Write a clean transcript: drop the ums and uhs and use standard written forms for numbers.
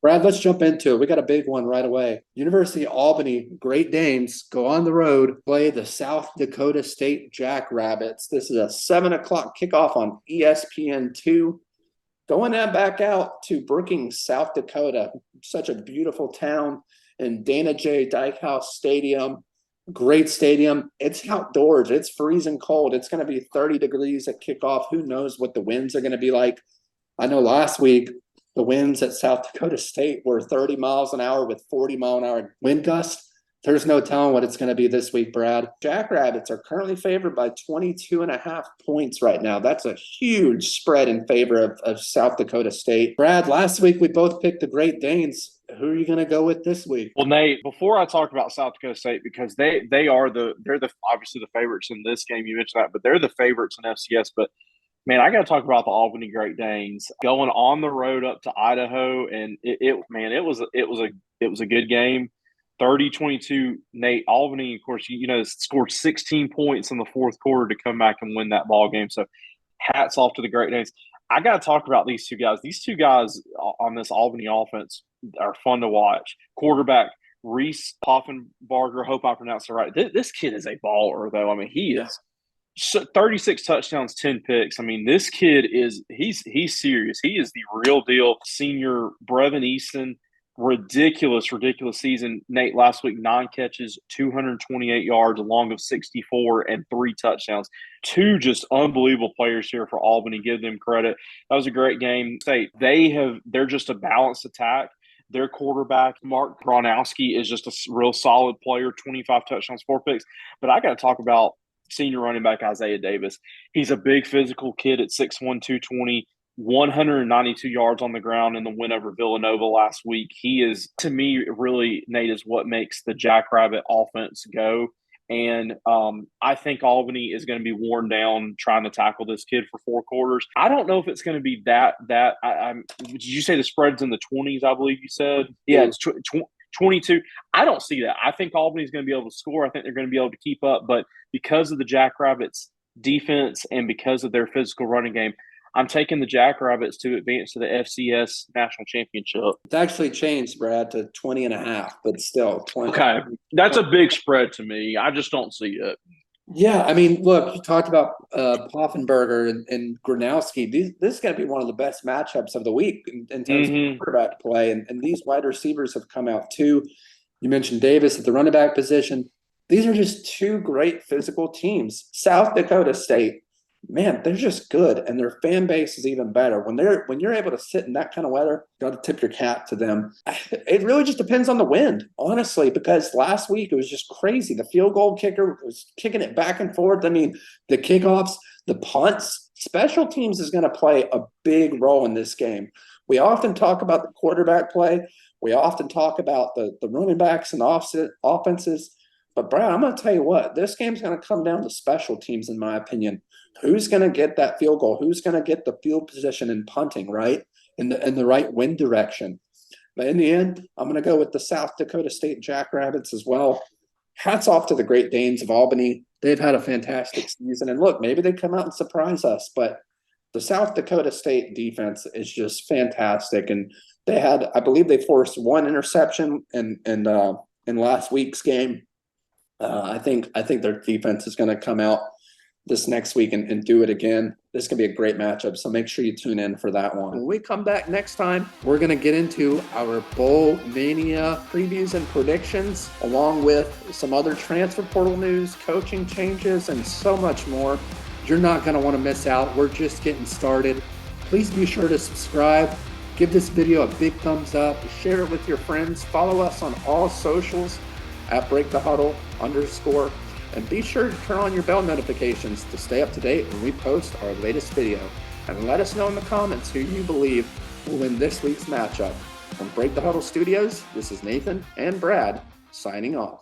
Brad, let's jump into it. We got a big one right away. University of Albany Great Danes go on the road, play the South Dakota State Jackrabbits. This is a 7 o'clock kickoff on ESPN2. Going that back out to Brookings, South Dakota. Such a beautiful town in Dana J. Dykhouse Stadium. Great stadium. It's outdoors. It's freezing cold. It's going to be 30 degrees at kickoff. Who knows what the winds are going to be like? I know last week the winds at South Dakota State were 30 miles an hour with 40-mile-an-hour wind gusts. There's no telling what it's going to be this week, Brad. Jackrabbits are currently favored by 22.5 points right now. That's a huge spread in favor of South Dakota State. Brad, last week we both picked the Great Danes. Who are you going to go with this week? Well, Nate, before I talk about South Dakota State, because they're obviously the favorites in this game. You mentioned that, but they're the favorites in FCS. But man, I got to talk about the Albany Great Danes going on the road up to Idaho, and it was a good game. 30-22, Nate. Albany, of course, scored 16 points in the fourth quarter to come back and win that ball game. So hats off to the Great Danes. I got to talk about these two guys. These two guys on this Albany offense are fun to watch. Quarterback Reese Poffenbarger, hope I pronounced it right. This kid is a baller, though. I mean, he is 36 touchdowns, 10 picks. I mean, this kid he's serious. He is the real deal. Senior Brevin Easton, ridiculous season. Nate, last week, 9 catches, 228 yards, a long of 64, and 3 touchdowns. Two just unbelievable players here for Albany. Give them credit. That was a great game. They're just a balanced attack. Their quarterback, Mark Gronowski, is just a real solid player, 25 touchdowns, 4 picks. But I got to talk about senior running back Isaiah Davis. He's a big physical kid at 6'1", 220, 192 yards on the ground in the win over Villanova last week. He is, to me, really, Nate, is what makes the Jackrabbit offense go. And I think Albany is going to be worn down trying to tackle this kid for 4 quarters. I don't know if it's going to be that. Did you say the spread's in the 20s, I believe you said? Yeah, it's 22. I don't see that. I think Albany's going to be able to score. I think they're going to be able to keep up. But because of the Jackrabbits' defense and because of their physical running game, I'm taking the Jackrabbits to advance to the FCS National Championship. It's actually changed, Brad, to 20.5, but still 20. Okay. That's a big spread to me. I just don't see it. Yeah, I mean, look, you talked about Poffenbarger and Gronowski. This is going to be one of the best matchups of the week in terms of quarterback play. And these wide receivers have come out too. You mentioned Davis at the running back position. These are just 2 great physical teams. South Dakota State, man, they're just good, and their fan base is even better. When you're able to sit in that kind of weather, you got to tip your cap to them. It really just depends on the wind, honestly, because last week it was just crazy. The field goal kicker was kicking it back and forth. I mean, the kickoffs, the punts, special teams is going to play a big role in this game. We often talk about the quarterback play. We often talk about the running backs and offenses. But, Brad, I'm going to tell you what, this game's going to come down to special teams, in my opinion. Who's going to get that field goal? Who's going to get the field position in punting, right, in the right wind direction? But in the end, I'm going to go with the South Dakota State Jackrabbits as well. Hats off to the Great Danes of Albany. They've had a fantastic season. And, look, maybe they come out and surprise us. But the South Dakota State defense is just fantastic. And I believe they forced 1 interception in last week's game. I think their defense is going to come out this next week and do it again. This is going to be a great matchup, so make sure you tune in for that one. When we come back next time, we're going to get into our Bowl Mania previews and predictions, along with some other transfer portal news, coaching changes, and so much more. You're not going to want to miss out. We're just getting started. Please be sure to subscribe. Give this video a big thumbs up. Share it with your friends. Follow us on all socials at @BreakTheHuddle_. And be sure to turn on your bell notifications to stay up to date when we post our latest video. And let us know in the comments who you believe will win this week's matchup. From Break the Huddle Studios, this is Nathan and Brad signing off.